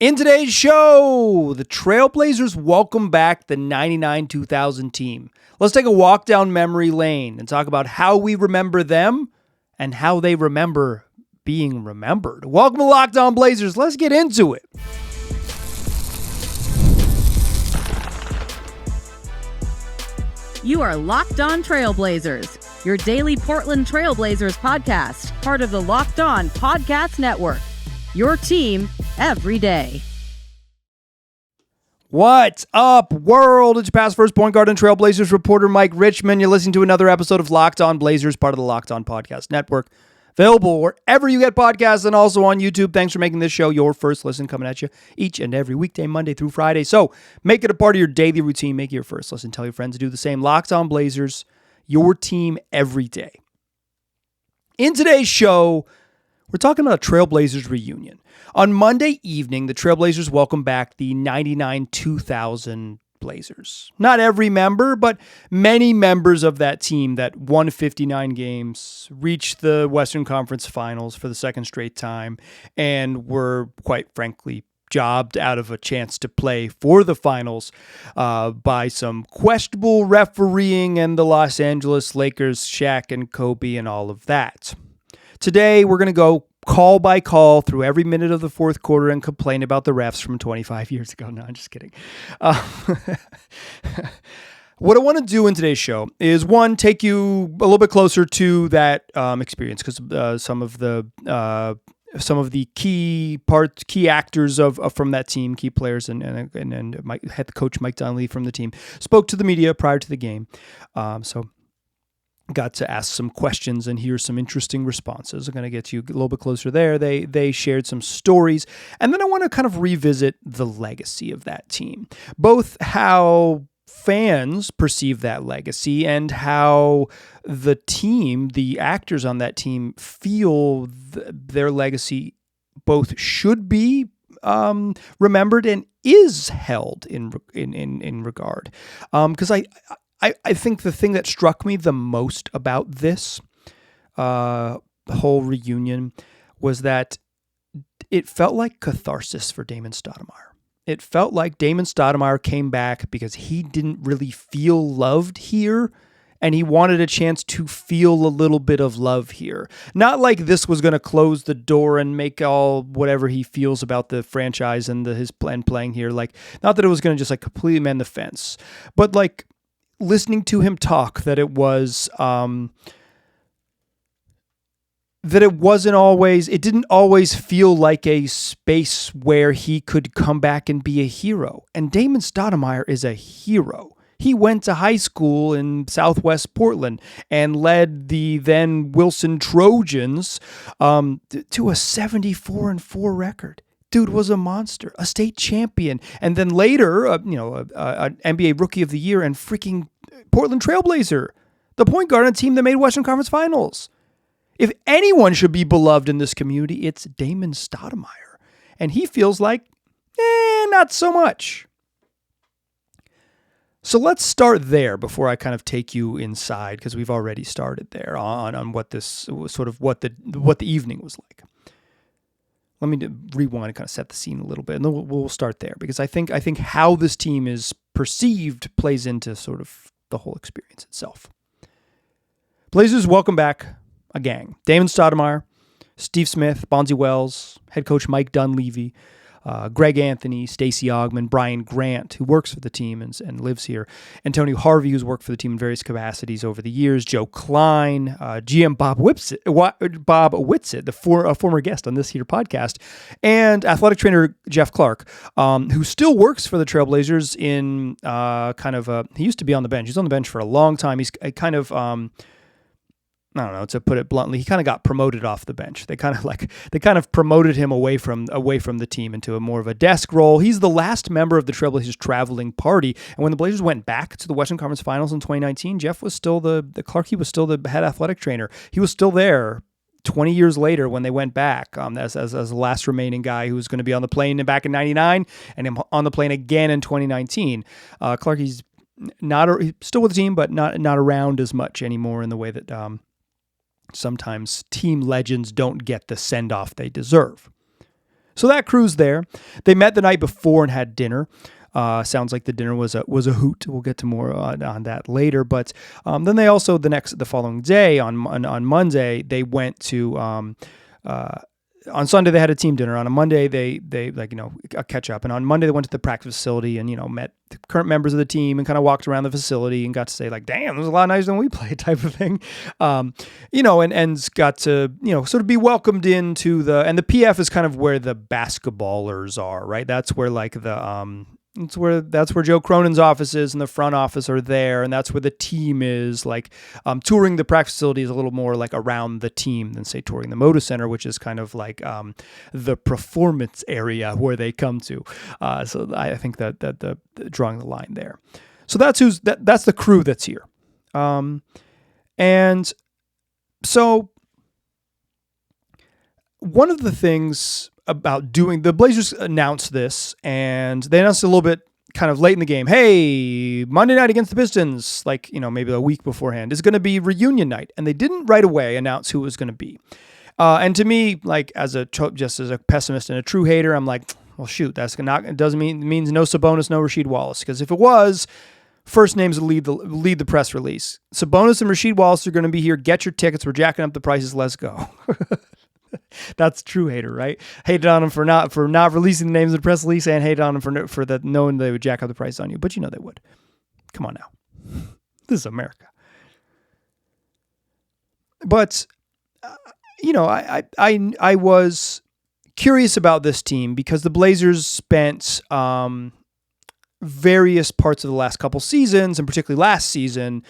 In today's show, the Trailblazers welcome back the 99-2000 team. Let's take a walk down memory lane and talk about how we remember them and how they remember being remembered. Welcome to Locked On Blazers. Let's get into it. You are Locked On Trailblazers, your daily Portland Trailblazers podcast, part of the Locked On Podcast Network. Your team every day. What's up, world? It's your past first point guard and Trailblazers reporter Mike Richmond. You're listening to another episode of Locked On Blazers, part of the Locked On Podcast Network. Available wherever you get podcasts and also on YouTube. Thanks for making this show your first listen, coming at you each and every weekday, Monday through Friday. So make it a part of your daily routine. Make it your first listen. Tell your friends to do the same. Locked On Blazers, your team every day. In today's show, we're talking about a Trailblazers reunion. On Monday evening, the Trailblazers welcome back the 99-2000 Blazers. Not every member, but many members of that team that won 59 games, reached the Western Conference Finals for the second straight time, and were, quite frankly, jobbed out of a chance to play for the finals by some questionable refereeing and the Los Angeles Lakers, Shaq and Kobe and all of that. Today, we're going to go call by call through every minute of the fourth quarter and complain about the refs from 25 years ago. No, I'm just kidding. What I want to do in today's show is, one, take you a little bit closer to that experience, because some of the key actors from that team, key players, and head coach Mike Dunleavy from the team spoke to the media prior to the game. So got to ask some questions and hear some interesting responses. I'm going to get you a little bit closer there. They shared some stories. And then I want to kind of revisit the legacy of that team, both how fans perceive that legacy and how the team, the actors on that team, feel their legacy both should be remembered and is held in regard. Because I think the thing that struck me the most about this whole reunion was that it felt like catharsis for Damon Stoudamire. It felt like Damon Stoudamire came back because he didn't really feel loved here, and he wanted a chance to feel a little bit of love here. Not like this was going to close the door and make all whatever he feels about the franchise and his plan playing here. Like, not that it was going to just like completely mend the fence, but like, listening to him talk, that it didn't always feel like a space where he could come back and be a hero. And Damon Stoudamire is a hero. He went to high school in Southwest Portland and led the then Wilson Trojans to a 74-4 record. Dude was a monster, a state champion, and then later, an NBA Rookie of the Year and freaking Portland Trailblazer, the point guard on a team that made Western Conference Finals. If anyone should be beloved in this community, it's Damon Stoudamire, and he feels like, not so much. So let's start there before I kind of take you inside, because we've already started there on what this sort of what the evening was like. Let me rewind and kind of set the scene a little bit, and then we'll start there, because I think how this team is perceived plays into sort of the whole experience itself. Blazers welcome back a gang. Damon Stoudamire, Steve Smith, Bonzi Wells, head coach Mike Dunleavy, Greg Anthony, Stacey Ogman, Brian Grant, who works for the team and lives here, Antonio Harvey, who's worked for the team in various capacities over the years, Joe Klein, GM Bob Whitsitt, the former guest on this here podcast, and athletic trainer Jeff Clark, who still works for the Trailblazers in he used to be on the bench. He's on the bench for a long time. He's kind of I don't know, to put it bluntly, he kind of got promoted off the bench. They kind of promoted him away from the team into a more of a desk role. He's the last member of the Trailblazers traveling party. And when the Blazers went back to the Western Conference Finals in 2019, Jeff was still Clark. He was still the head athletic trainer. He was still there 20 years later when they went back as the last remaining guy who was going to be on the plane back in 99 and him on the plane again in 2019. Clark, he's still with the team, but not around as much anymore in the way that sometimes team legends don't get the send-off they deserve. So that crew's there. They met the night before and had dinner. Sounds like the dinner was a hoot. We'll get to more on that later. But then they also the following day on Monday they went to. On Sunday they had a team dinner. On a Monday they a catch up, and on Monday they went to the practice facility and met the current members of the team and kind of walked around the facility and got to say like, damn, it was a lot nicer than we played type of thing, and got to sort of be welcomed into the PF is kind of where the basketballers are, right? That's where like the that's where Joe Cronin's office is and the front office are there, and that's where the team is. Like touring the practice facility is a little more like around the team than say touring the Moda Center, which is kind of like the performance area where they come to. So I think that the drawing the line there. So that's that's the crew that's here, and so one of the things about the Blazers announced this, and they announced it a little bit kind of late in the game. Hey, Monday night against the Pistons, like, maybe a week beforehand, is going to be reunion night. And they didn't right away announce who it was going to be. And to me, like just as a pessimist and a true hater, I'm like, well, shoot, it means no Sabonis, no Rasheed Wallace. Because if it was, first names would lead the press release. Sabonis and Rasheed Wallace are going to be here. Get your tickets. We're jacking up the prices. Let's go. That's true hater, right? Hated on them for not releasing the names of the press release, and hated on them for that knowing they would jack up the price on you. But they would. Come on now, this is America. But I was curious about this team because the Blazers spent various parts of the last couple seasons, and particularly last season,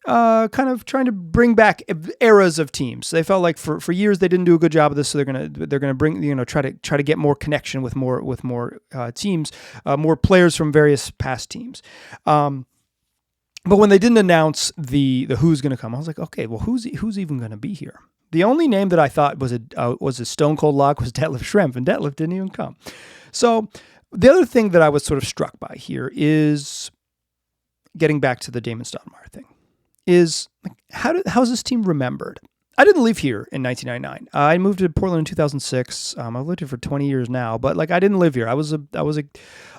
kind of trying to bring back eras of teams. They felt like for years they didn't do a good job of this, so they're gonna bring try to get more connection with more teams, more players from various past teams. But when they didn't announce the who's going to come, I was like, okay, well, who's even going to be here? The only name that I thought was a stone cold lock was Detlef Schrempf, and Detlef didn't even come. So the other thing that I was sort of struck by here is getting back to the Damon Stoudamire thing. Is like, how's this team remembered? I didn't live here in 1999. I moved to Portland in 2006. I've lived here for 20 years now, but like I didn't live here. I was living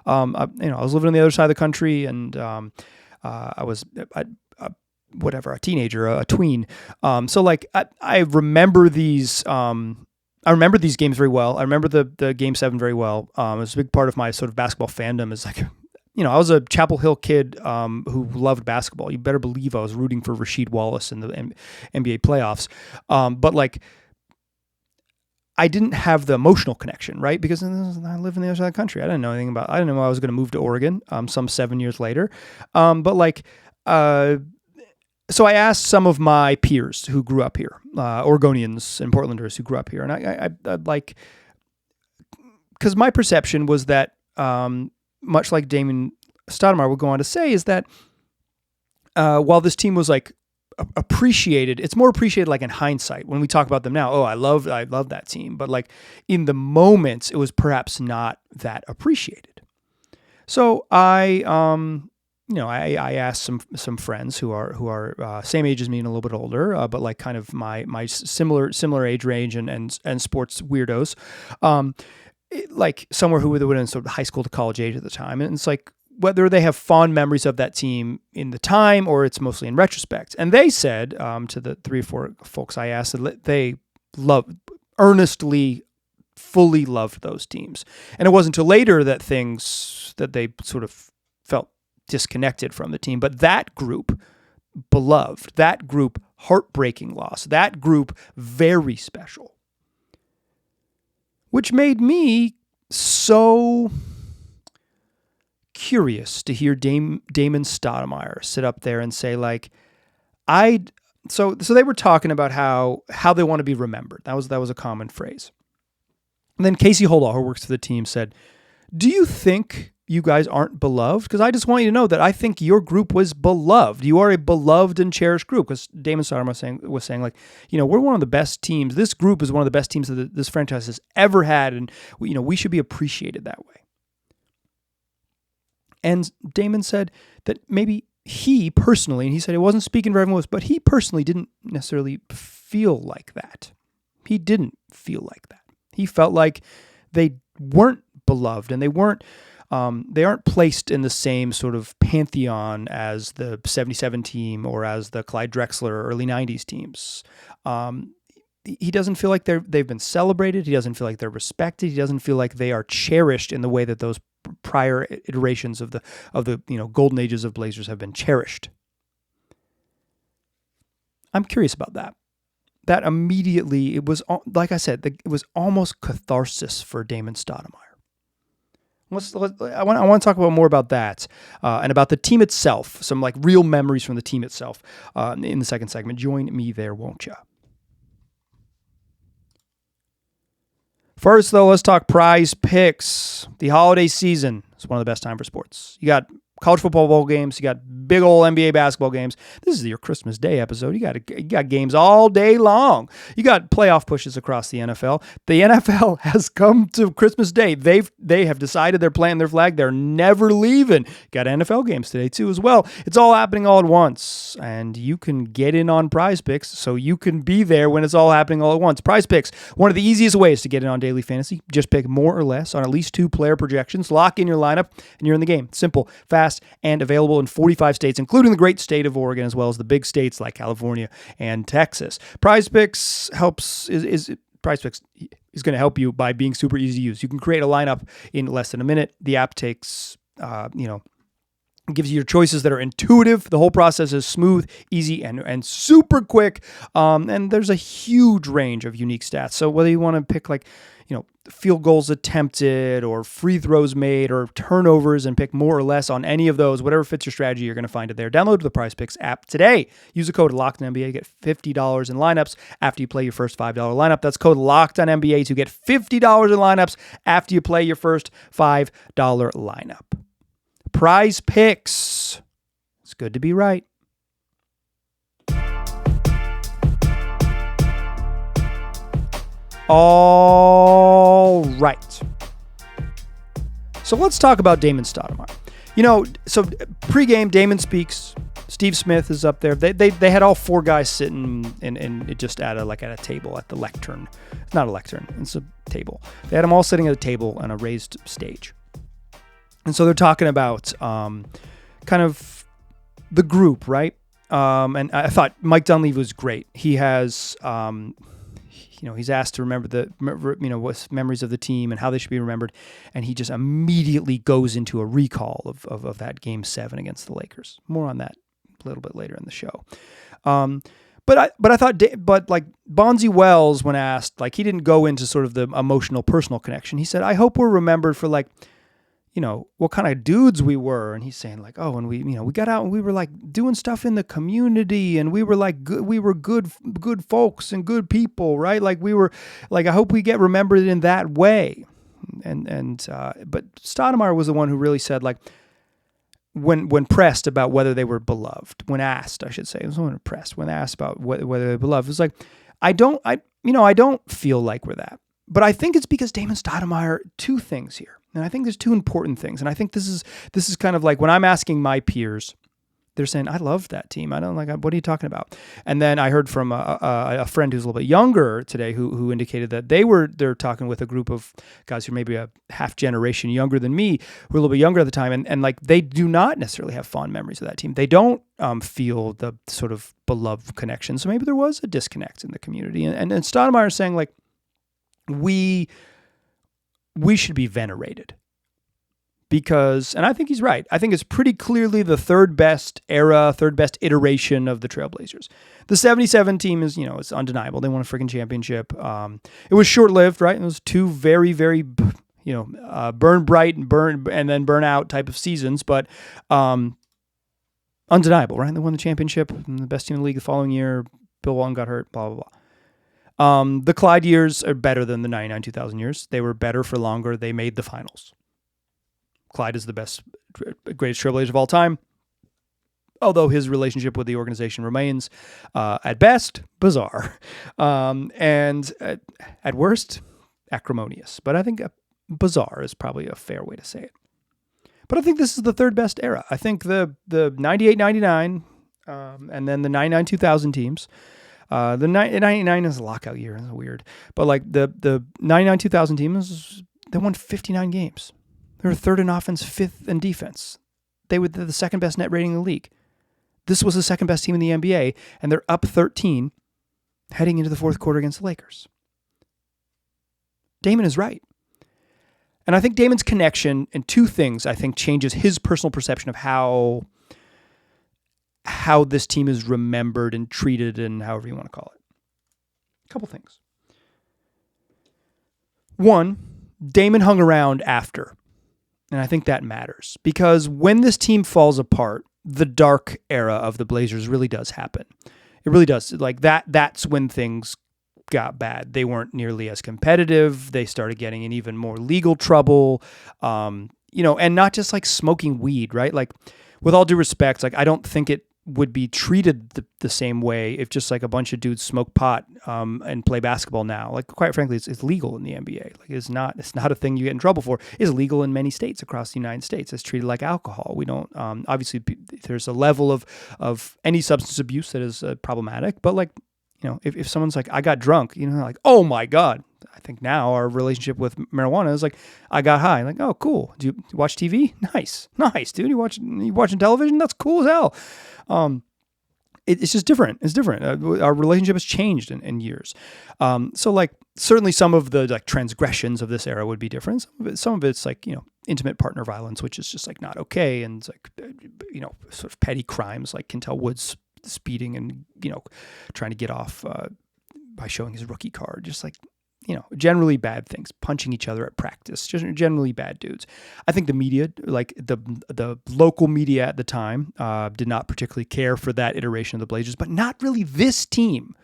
on the other side of the country, and I was a teenager, a tween. So like I remember these. I remember these games very well. I remember the Game 7 very well. It was a big part of my sort of basketball fandom. Is like. I was a Chapel Hill kid who loved basketball. You better believe I was rooting for Rasheed Wallace in the NBA playoffs. But like, I didn't have the emotional connection, right? Because I live in the other side of the country. I didn't know I didn't know I was going to move to Oregon some 7 years later. So I asked some of my peers who grew up here, Oregonians and Portlanders who grew up here. And I'd like, because my perception was that, much like Damon Stoudamire would go on to say, is that while this team was like appreciated, it's more appreciated like in hindsight when we talk about them now. Oh, I love that team, but like in the moment, it was perhaps not that appreciated. So I asked some friends who are same age as me and a little bit older, but like kind of my similar age range and sports weirdos. Like somewhere who would have been sort of high school to college age at the time. And it's like whether they have fond memories of that team in the time or it's mostly in retrospect. And they said to the 3 or 4 folks I asked that they earnestly, fully loved those teams. And it wasn't until later that they sort of felt disconnected from the team. But that group, beloved, that group, heartbreaking loss, that group, very special. Which made me so curious to hear Damon Stoudamire sit up there and say, like, so they were talking about how they want to be remembered. That was a common phrase. And then Casey Holdahl, who works for the team, said, do you think you guys aren't beloved? Because I just want you to know that I think your group was beloved. You are a beloved and cherished group. Because Damon Stoudamire was saying, like, we're one of the best teams. This group is one of the best teams that this franchise has ever had, and we should be appreciated that way. And Damon said that maybe he personally, and he said it wasn't speaking for everyone else, but he personally didn't necessarily feel like that. He didn't feel like that. He felt like they weren't beloved, and they aren't placed in the same sort of pantheon as the 77 team or as the Clyde Drexler early 90s teams. He doesn't feel like they've been celebrated. He doesn't feel like they're respected. He doesn't feel like they are cherished in the way that those prior iterations of the golden ages of Blazers have been cherished. I'm curious about that. That immediately, it was, like I said, it was almost catharsis for Damon Stoudamire. I want to talk about more about that and about the team itself, some like real memories from the team itself in the second segment. Join me there, won't you? First, though, let's talk PrizePicks. The holiday season is one of the best time for sports. You got college football bowl games. You got big old NBA basketball games. This is your Christmas Day episode. You got games all day long. You got playoff pushes across the NFL. The NFL has come to Christmas Day. They have decided they're planting their flag. They're never leaving. Got NFL games today too as well. It's all happening all at once, and you can get in on PrizePicks so you can be there when it's all happening all at once. PrizePicks, one of the easiest ways to get in on daily fantasy. Just pick more or less on at least 2 player projections. Lock in your lineup, and you're in the game. Simple, fast, and available in 45 states, including the great state of Oregon, as well as the big states like California and Texas. PrizePicks PrizePicks is going to help you by being super easy to use. You can create a lineup in less than a minute. The app takes, gives you your choices that are intuitive. The whole process is smooth, easy, and super quick. And there's a huge range of unique stats. So whether you want to pick field goals attempted or free throws made or turnovers and pick more or less on any of those, whatever fits your strategy, you're going to find it there. Download the PrizePicks app today. Use the code LOCKEDONNBA to get $50 in lineups after you play your first $5 lineup. That's code LOCKEDONNBA to get $50 in lineups after you play your first $5 lineup. PrizePicks. It's good to be right. All right. So let's talk about Damon Stoudamire. So pregame, Damon speaks. Steve Smith is up there. They had all 4 guys sitting in just at a table at the lectern. It's not a lectern. It's a table. They had them all sitting at a table on a raised stage. And so they're talking about kind of the group, right? And I thought Mike Dunleavy was great. He has... he's asked to remember what's memories of the team and how they should be remembered, and he just immediately goes into a recall of that Game 7 against the Lakers. More on that a little bit later in the show. But I thought, like Bonzi Wells, when asked, like he didn't go into sort of the emotional personal connection. He said, "I hope we're remembered for what kind of dudes we were." And he's saying like, "Oh, and we got out and we were like doing stuff in the community and we were like good folks and good people, right? Like we were like, I hope we get remembered in that way." But Stoudamire was the one who really said like, when pressed about whether they were beloved, when asked, I should say, it was when pressed, when asked about whether they're beloved, it was like, I don't feel like we're that. But I think it's because Damon Stoudamire, 2 things here. And I think there's 2 important things. And I think this is kind of like when I'm asking my peers, they're saying, "I love that team. I don't like, what are you talking about?" And then I heard from a friend who's a little bit younger today who indicated that they're talking with a group of guys who are maybe a half generation younger than me, who were a little bit younger at the time. And like, they do not necessarily have fond memories of that team. They don't feel the sort of beloved connection. So maybe there was a disconnect in the community. And Stoudamire is saying like, we should be venerated because, and I think he's right. I think it's pretty clearly the third best iteration of the Trailblazers. The 77 team is, it's undeniable. They won a freaking championship. It was short-lived, right? It was 2 very, very, burn bright and then burn out type of seasons, but undeniable, right? They won the championship, the best team in the league the following year. Bill Walton got hurt, blah, blah, blah. The Clyde years are better than the 99-2000 years. They were better for longer. They made the finals. Clyde is the greatest Trailblazer of all time, although his relationship with the organization remains, at best, bizarre, and at worst, acrimonious. But I think bizarre is probably a fair way to say it. But I think this is the third best era. I think the 98-99 and then the 99-2000 teams. The 99 is a lockout year. That's weird. But like the 99-2000 team They won 59 games. They were third in offense, fifth in defense. They were the second best net rating in the league. This was the second best team in the NBA, and they're up 13 heading into the fourth quarter against the Lakers. Damon is right. And I think Damon's connection and two things, I think, changes his personal perception of how this team is remembered and treated and however you want to call it. A couple things. One, Damon hung around after. And I think that matters because when this team falls apart, the dark era of the Blazers really does happen. It really does. Like that's when things got bad. They weren't nearly as competitive. They started getting in even more legal trouble. And not just like smoking weed, right? Like with all due respect, like I don't think it would be treated the same way if just like a bunch of dudes smoke pot and play basketball now. Like quite frankly, it's legal in the NBA. Like it's not a thing you get in trouble for. It's legal in many states across the United States. It's treated like alcohol. We don't obviously there's a level of any substance abuse that is problematic. But like if someone's like I got drunk, like oh my God. I think now our relationship with marijuana is like I got high. Like oh cool. Do you watch TV? Nice, dude. You watching television? That's cool as hell. It's just different. It's different. Our relationship has changed in years. So like certainly some of the like transgressions of this era would be different. Some of it's like, intimate partner violence, which is just like not okay. And it's like, sort of petty crimes like Kentel Woods speeding and, trying to get off by showing his rookie card. Just like, generally bad things, punching each other at practice, just generally bad dudes. I think the media, like the local media at the time, did not particularly care for that iteration of the Blazers, but not really this team.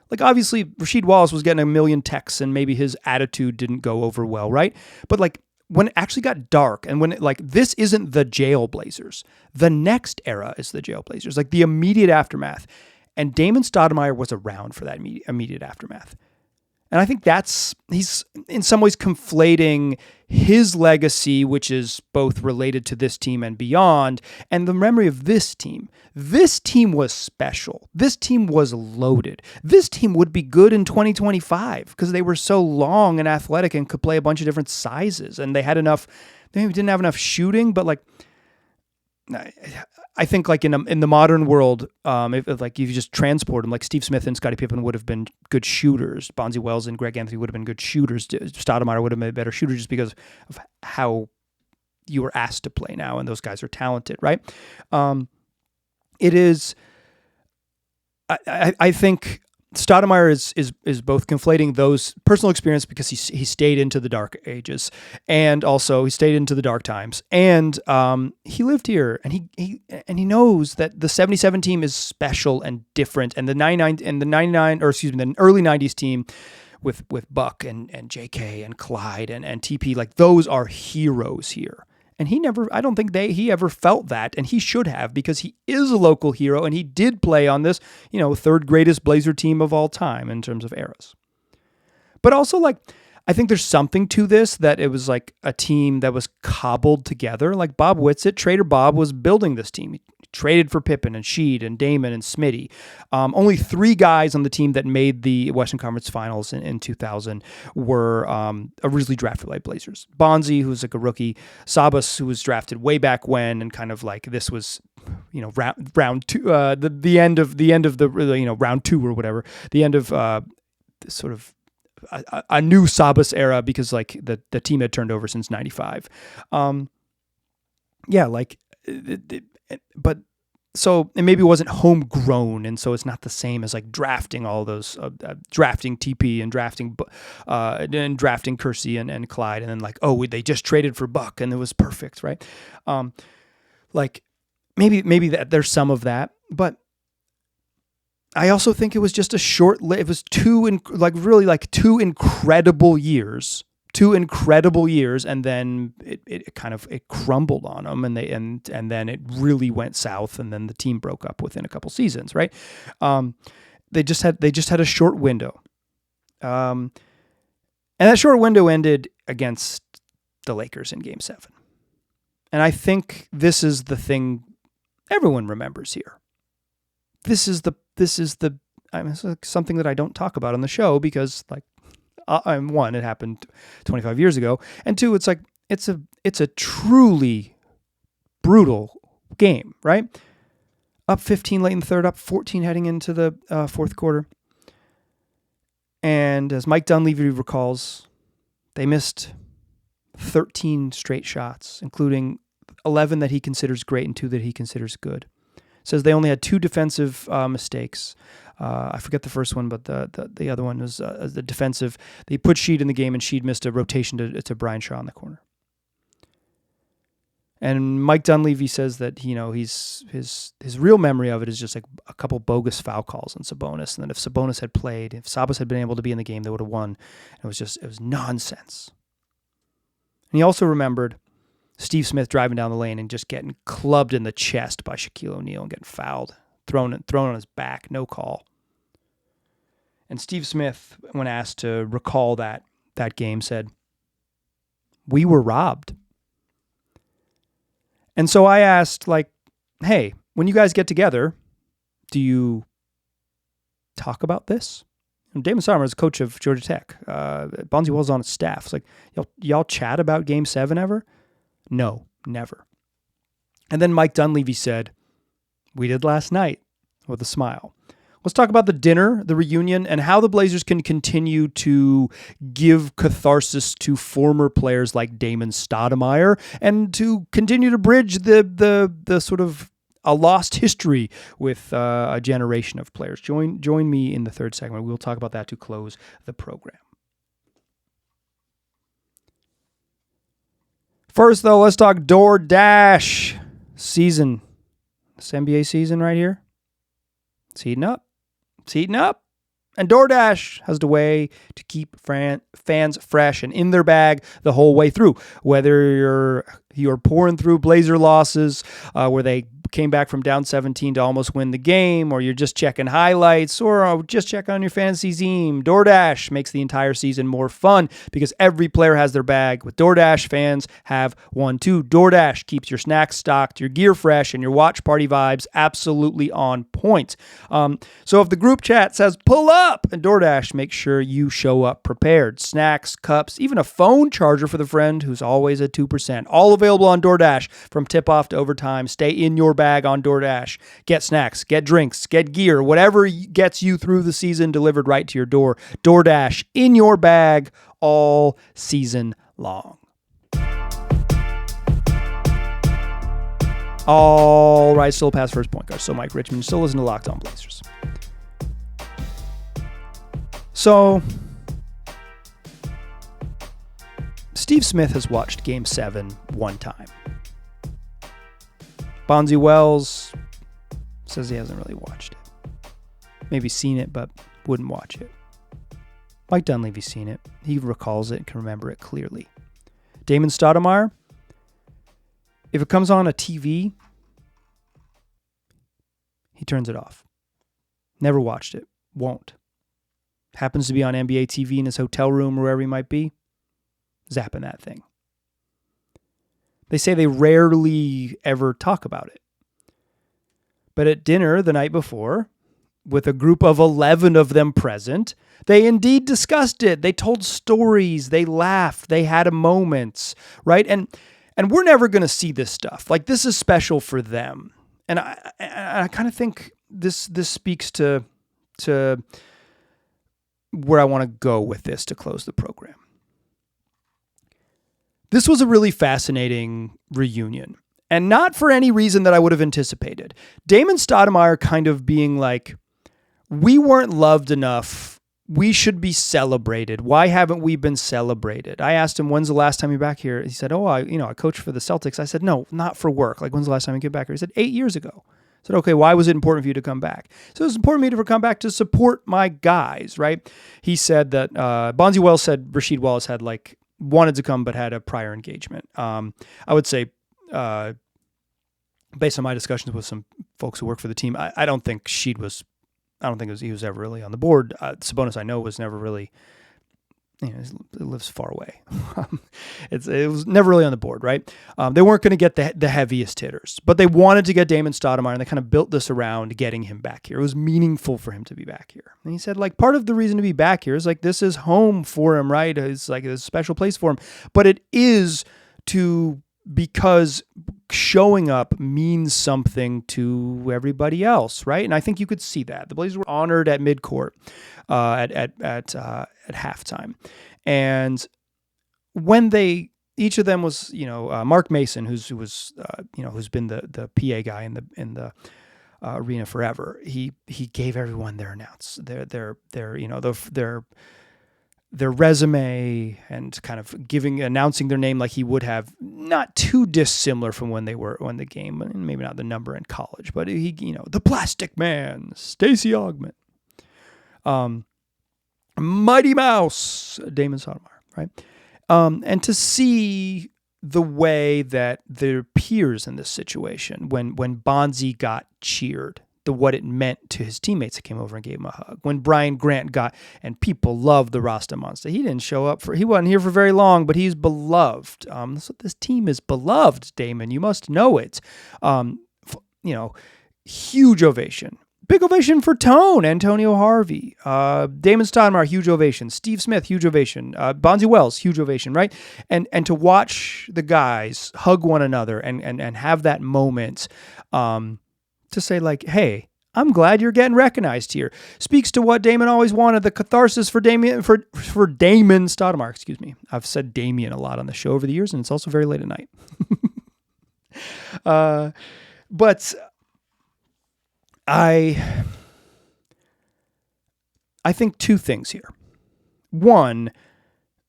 Like obviously Rasheed Wallace was getting a million texts and maybe his attitude didn't go over well, right? But like when it actually got dark and when this isn't the jail Blazers, the next era is the jail Blazers, like the immediate aftermath. And Damon Stoudamire was around for that immediate aftermath. And I think he's in some ways conflating his legacy, which is both related to this team and beyond, and the memory of this team. This team was special. This team was loaded. This team would be good in 2025 because they were so long and athletic and could play a bunch of different sizes. And they didn't have enough shooting, but like, I think like in the modern world, if you just transport them, like Steve Smith and Scottie Pippen would have been good shooters. Bonzi Wells and Greg Anthony would have been good shooters. Stoudamire would have been a better shooter just because of how you were asked to play now, and those guys are talented, right? It is. I think Stoudamire is both conflating those personal experience because he stayed into the dark ages, and also he stayed into the dark times, and he lived here, and he knows that the 77 team is special and different, and the the early 90s team with Buck and JK and Clyde and TP, like those are heroes here. And I don't think he ever felt that, and he should have because he is a local hero and he did play on this, third greatest Blazer team of all time in terms of eras. But also, like, I think there's something to this that it was like a team that was cobbled together. Like Bob Whitsitt, Trader Bob, was building this team. He traded for Pippen and Sheed and Damon and Smitty. Only 3 guys on the team that made the Western Conference Finals in 2000 were originally drafted by Blazers. Bonzi, who was like a rookie. Sabas, who was drafted way back when, and kind of like this was, round 2, the end of the round 2 or whatever. The end of sort of a new Sabas era because like the team had turned over since 95. But so it maybe wasn't homegrown, and so it's not the same as like drafting all those drafting TP and drafting Kersey and Clyde, and then like they just traded for Buck and it was perfect, right? Like maybe that there's some of that, but I also think it was just it was 2 incredible years. 2 incredible years, and then it crumbled on them, and then it really went south, and then the team broke up within a couple seasons, right? They just had a short window, and that short window ended against the Lakers in Game 7, and I think this is the thing everyone remembers here. This is something that I don't talk about on the show because like one, it happened 25 years ago, and two, it's like it's a truly brutal game, right? Up 15 late in the third, up 14 heading into the fourth quarter. And as Mike Dunleavy recalls, they missed 13 straight shots, including 11 that he considers great and 2 that he considers good. Says they only had 2 defensive mistakes. I forget the first one, but the other one was the defensive. They put Sheed in the game, and Sheed missed a rotation to Brian Shaw in the corner. And Mike Dunleavy says that his real memory of it is just like a couple bogus foul calls on Sabonis, and then if Sabonis had played, if Sabas had been able to be in the game, they would have won. It was nonsense. And he also remembered Steve Smith driving down the lane and just getting clubbed in the chest by Shaquille O'Neal and getting fouled, thrown on his back, no call. And Steve Smith, when asked to recall that game, said, "We were robbed." And so I asked, like, hey, when you guys get together, do you talk about this? And Damon Stoudamire is coach of Georgia Tech. Bonzi Wells on his staff. It's like, y'all chat about Game 7 ever? No, never. And then Mike Dunleavy said, we did last night, with a smile. Let's talk about the dinner, the reunion, and how the Blazers can continue to give catharsis to former players like Damon Stoudamire and to continue to bridge the sort of a lost history with a generation of players. Join me in the third segment. We'll talk about that to close the program. First, though, let's talk DoorDash season. This NBA season right here. It's heating up. It's heating up. And DoorDash has the way to keep fans fresh and in their bag the whole way through. Whether you're pouring through Blazer losses where they came back from down 17 to almost win the game, or you're just checking highlights, or just check on your fantasy team, DoorDash makes the entire season more fun because every player has their bag. With DoorDash, fans have one too. DoorDash keeps your snacks stocked, your gear fresh, and your watch party vibes absolutely on point. So if the group chat says pull up, and DoorDash makes sure you show up prepared. Snacks, cups, even a phone charger for the friend who's always at 2%. All available on DoorDash from tip-off to overtime. Stay in your bag on DoorDash. Get snacks, get drinks, get gear, whatever gets you through the season delivered right to your door. DoorDash in your bag all season long. All right, still past first point guard. So Mike Richmond still listening to Locked On Blazers. So Steve Smith has watched Game 7 one time. Bonzi Wells says he hasn't really watched it. Maybe seen it, but wouldn't watch it. Mike Dunleavy's seen it. He recalls it and can remember it clearly. Damon Stoudamire, if it comes on a TV, he turns it off. Never watched it. Won't. Happens to be on NBA TV in his hotel room or wherever he might be. Zapping that thing. They say they rarely ever talk about it. But at dinner the night before, with a group of 11 of them present, they indeed discussed it. They told stories. They laughed. They had moments, right? And we're never going to see this stuff. Like, this is special for them. And I kind of think this speaks to where I want to go with this to close the program. This was a really fascinating reunion, and not for any reason that I would have anticipated. Damon Stoudamire kind of being like, we weren't loved enough. We should be celebrated. Why haven't we been celebrated? I asked him, when's the last time you're back here? He said, I coached for the Celtics. I said, no, not for work. Like, when's the last time you get back here? He said, 8 years ago. I said, okay, why was it important for you to come back? So it was important for me to come back to support my guys, right? He said that Bonzi Wells said Rasheed Wallace had wanted to come but had a prior engagement. I would say, based on my discussions with some folks who work for the team, I don't think he was ever really on the board. Sabonis, I know, was never really It lives far away. It was never really on the board, right? They weren't going to get the heaviest hitters, but they wanted to get Damon Stoudamire, and they kind of built this around getting him back here. It was meaningful for him to be back here. And he said, like, part of the reason to be back here is like, this is home for him, right? It's like a special place for him, but it is because showing up means something to everybody else, right? And I think you could see that. The Blazers were honored at midcourt at halftime. And when each of them was, Mark Mason, who's been the PA guy in the arena forever. He gave everyone their their resume and kind of announcing their name like he would have, not too dissimilar from when they were on the game, maybe not the number in college, but he, the Plastic Man, Stacey Augmon, Mighty Mouse, Damon Stoudamire, right? And to see the way that their peers in this situation, when Bonzi got cheered, what it meant to his teammates that came over and gave him a hug. When Brian Grant and people loved the Rasta Monster. He didn't show up he wasn't here for very long, but he's beloved. So this team is beloved, Damon. You must know it. Huge ovation. Big ovation for Tone, Antonio Harvey. Damon Stoudamire, huge ovation. Steve Smith, huge ovation. Bonzi Wells, huge ovation, right? And to watch the guys hug one another and have that moment, to say like, hey, I'm glad you're getting recognized here. Speaks to what Damon always wanted, the catharsis for Damon Stoudamire, excuse me. I've said Damien a lot on the show over the years, and it's also very late at night. But I think two things here. One,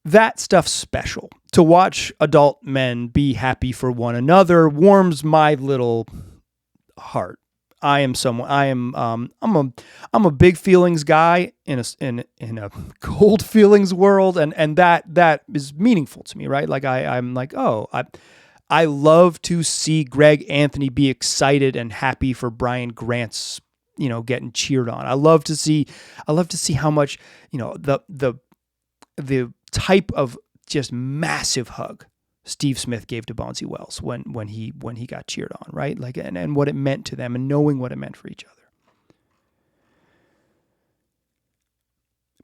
that stuff's special. To watch adult men be happy for one another warms my little heart. I'm a big feelings guy in a cold feelings world, and that is meaningful to me, right? Like I'm like, I love to see Greg Anthony be excited and happy for Brian Grant's, getting cheered on. I love to see how much, the type of just massive hug Steve Smith gave to Bonzi Wells when he got cheered on, right? Like, and what it meant to them, and knowing what it meant for each other.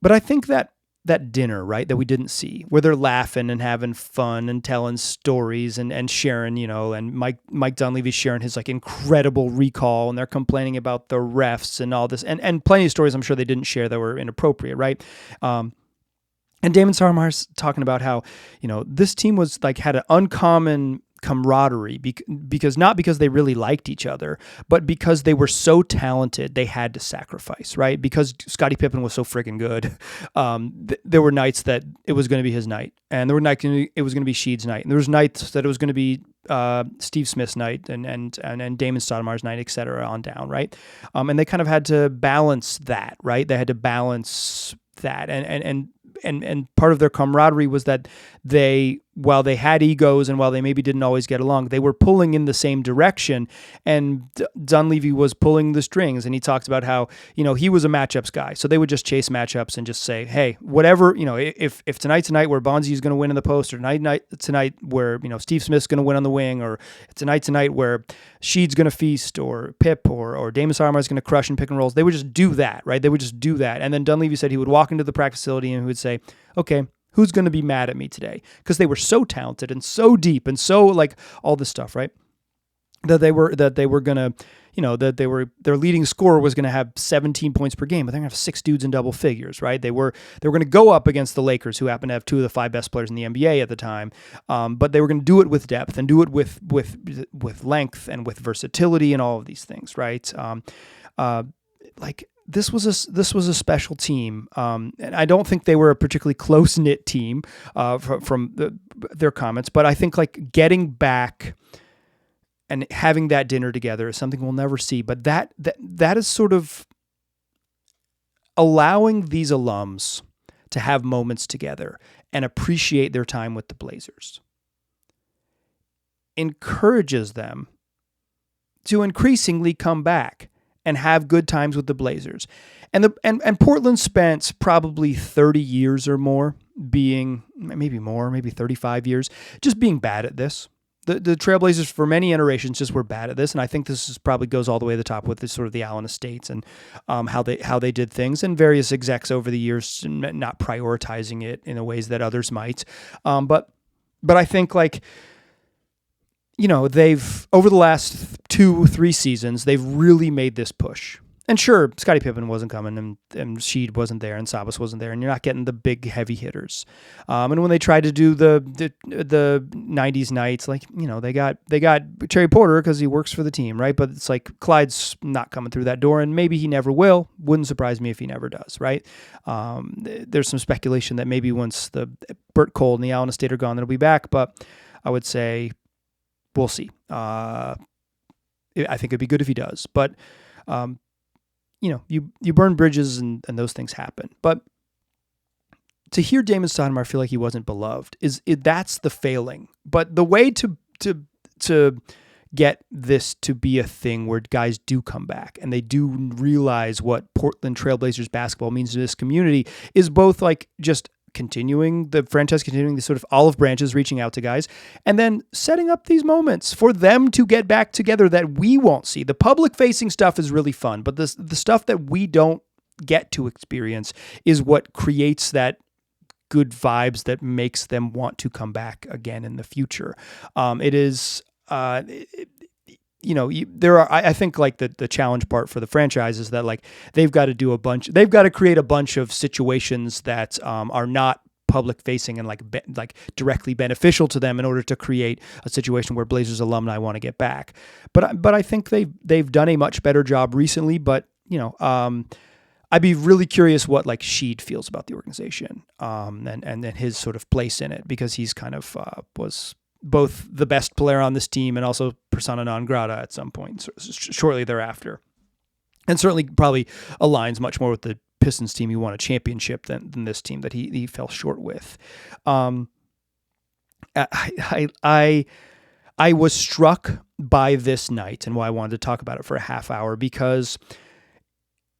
But I think that dinner, right, that we didn't see, where they're laughing and having fun and telling stories and sharing, and Mike Dunleavy's sharing his like incredible recall, and they're complaining about the refs and all this, and plenty of stories I'm sure they didn't share that were inappropriate, right? And Damon Stoudamire's talking about how, this team was like had an uncommon camaraderie because not because they really liked each other, but because they were so talented, they had to sacrifice, right? Because Scottie Pippen was so freaking good. There were nights that it was going to be his night, and there were nights it was going to be Sheed's night, and there was nights that it was going to be Steve Smith's night and Damon Stoudamire's night, et cetera, on down, right? And they kind of had to balance that, right? They had to balance that, and part of their camaraderie was that while they had egos and while they maybe didn't always get along, they were pulling in the same direction, and Dunleavy was pulling the strings. And he talked about how, he was a matchups guy. So they would just chase matchups and just say, hey, whatever, if tonight's a night where Bonzi is going to win in the post, or tonight where, Steve Smith's going to win on the wing, or tonight's a night where Sheed's going to feast, or Pip or Damon Stoudamire is going to crush in pick and rolls, they would just do that, right? They would just do that. And then Dunleavy said he would walk into the practice facility and he would say, okay, who's going to be mad at me today? Because they were so talented and so deep and so like all this stuff, right? That they were going to, their leading scorer was going to have 17 points per game, but they're going to have 6 dudes in double figures, right? They were going to go up against the Lakers, who happened to have 2 of the 5 best players in the NBA at the time, but they were going to do it with depth and do it with length and with versatility and all of these things, right? This was a special team, and I don't think they were a particularly close-knit team from their comments, but I think like getting back and having that dinner together is something we'll never see. But that is sort of allowing these alums to have moments together and appreciate their time with the Blazers. Encourages them to increasingly come back and have good times with the Blazers. And Portland spent probably 30 years or more being maybe more, maybe 35 years, just being bad at this. The Trailblazers for many iterations just were bad at this, and I think this is probably goes all the way to the top with this sort of the Allen Estates and how they did things, and various execs over the years not prioritizing it in the ways that others might. But I think like, you know, they've over the last 2-3 seasons they've really made this push. And sure, Scottie Pippen wasn't coming, and Sheed wasn't there, and Sabas wasn't there, and you're not getting the big heavy hitters. And when they tried to do the '90s nights, like, you know, they got Terry Porter because he works for the team, right? But it's like Clyde's not coming through that door, and maybe he never will. Wouldn't surprise me if he never does, right? There's some speculation that maybe once the Burt Cole and the Allen Estate are gone, they'll be back. But I would say we'll see. I think it'd be good if he does, but. You know, you burn bridges and those things happen. But to hear Damon Stoudamire feel like he wasn't beloved that's the failing. But the way to get this to be a thing where guys do come back and they do realize what Portland Trailblazers basketball means to this community is both like just continuing the sort of olive branches, reaching out to guys, and then setting up these moments for them to get back together that we won't see. The public-facing stuff is really fun, but the stuff that we don't get to experience is what creates that good vibes that makes them want to come back again in the future. It is... you know, I think like the challenge part for the franchise is that like they've got to create a bunch of situations that are not public facing and like directly beneficial to them in order to create a situation where Blazers alumni want to get back. But I think they've done a much better job recently. But you know, I'd be really curious what like Sheed feels about the organization and his sort of place in it, because he's kind of was both the best player on this team and also persona non grata at some point shortly thereafter. And certainly probably aligns much more with the Pistons team who won a championship than this team that he fell short with. I was struck by this night and why I wanted to talk about it for a half hour, because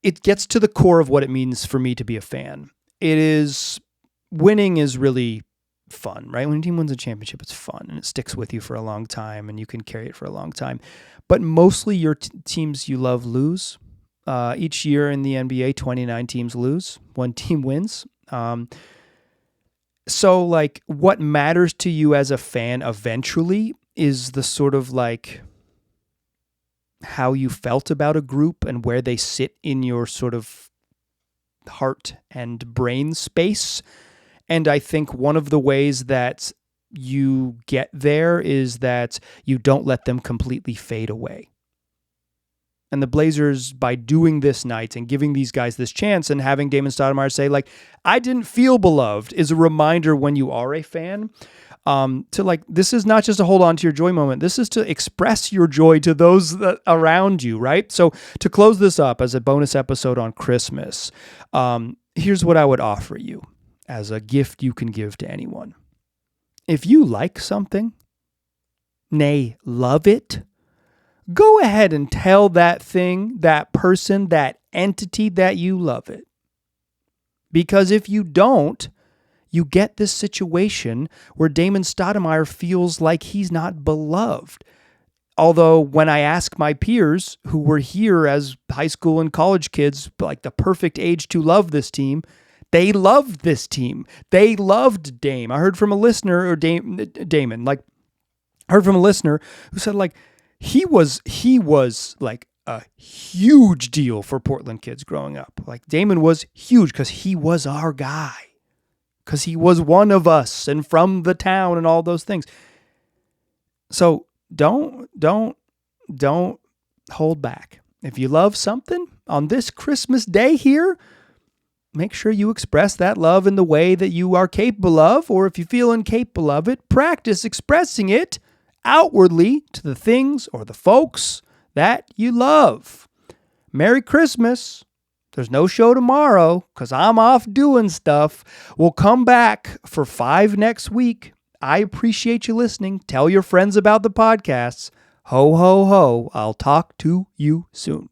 it gets to the core of what it means for me to be a fan. Winning is really fun, right? When a team wins a championship, it's fun and it sticks with you for a long time and you can carry it for a long time. But mostly your teams you love lose. Each year in the NBA, 29 teams lose, 1 team wins. So like what matters to you as a fan eventually is the sort of like how you felt about a group and where they sit in your sort of heart and brain space. And I think one of the ways that you get there is that you don't let them completely fade away. And the Blazers, by doing this night and giving these guys this chance and having Damon Stoudamire say, like, I didn't feel beloved, is a reminder when you are a fan to like, this is not just a hold on to your joy moment. This is to express your joy to those around you, right? So to close this up as a bonus episode on Christmas, here's what I would offer you as a gift you can give to anyone. If you like something, nay, love it, go ahead and tell that thing, that person, that entity that you love it. Because if you don't, you get this situation where Damon Stoudamire feels like he's not beloved. Although when I ask my peers who were here as high school and college kids, like the perfect age to love this team, they loved this team. They loved Dame. I heard from a listener, or Damon, like, I heard from a listener who said, like, he was like a huge deal for Portland kids growing up. Like, Damon was huge because he was our guy, because he was one of us and from the town and all those things. So don't hold back. If you love something on this Christmas day here, make sure you express that love in the way that you are capable of, or if you feel incapable of it, practice expressing it outwardly to the things or the folks that you love. Merry Christmas. There's no show tomorrow because I'm off doing stuff. We'll come back for 5 next week. I appreciate you listening. Tell your friends about the podcasts. Ho, ho, ho. I'll talk to you soon.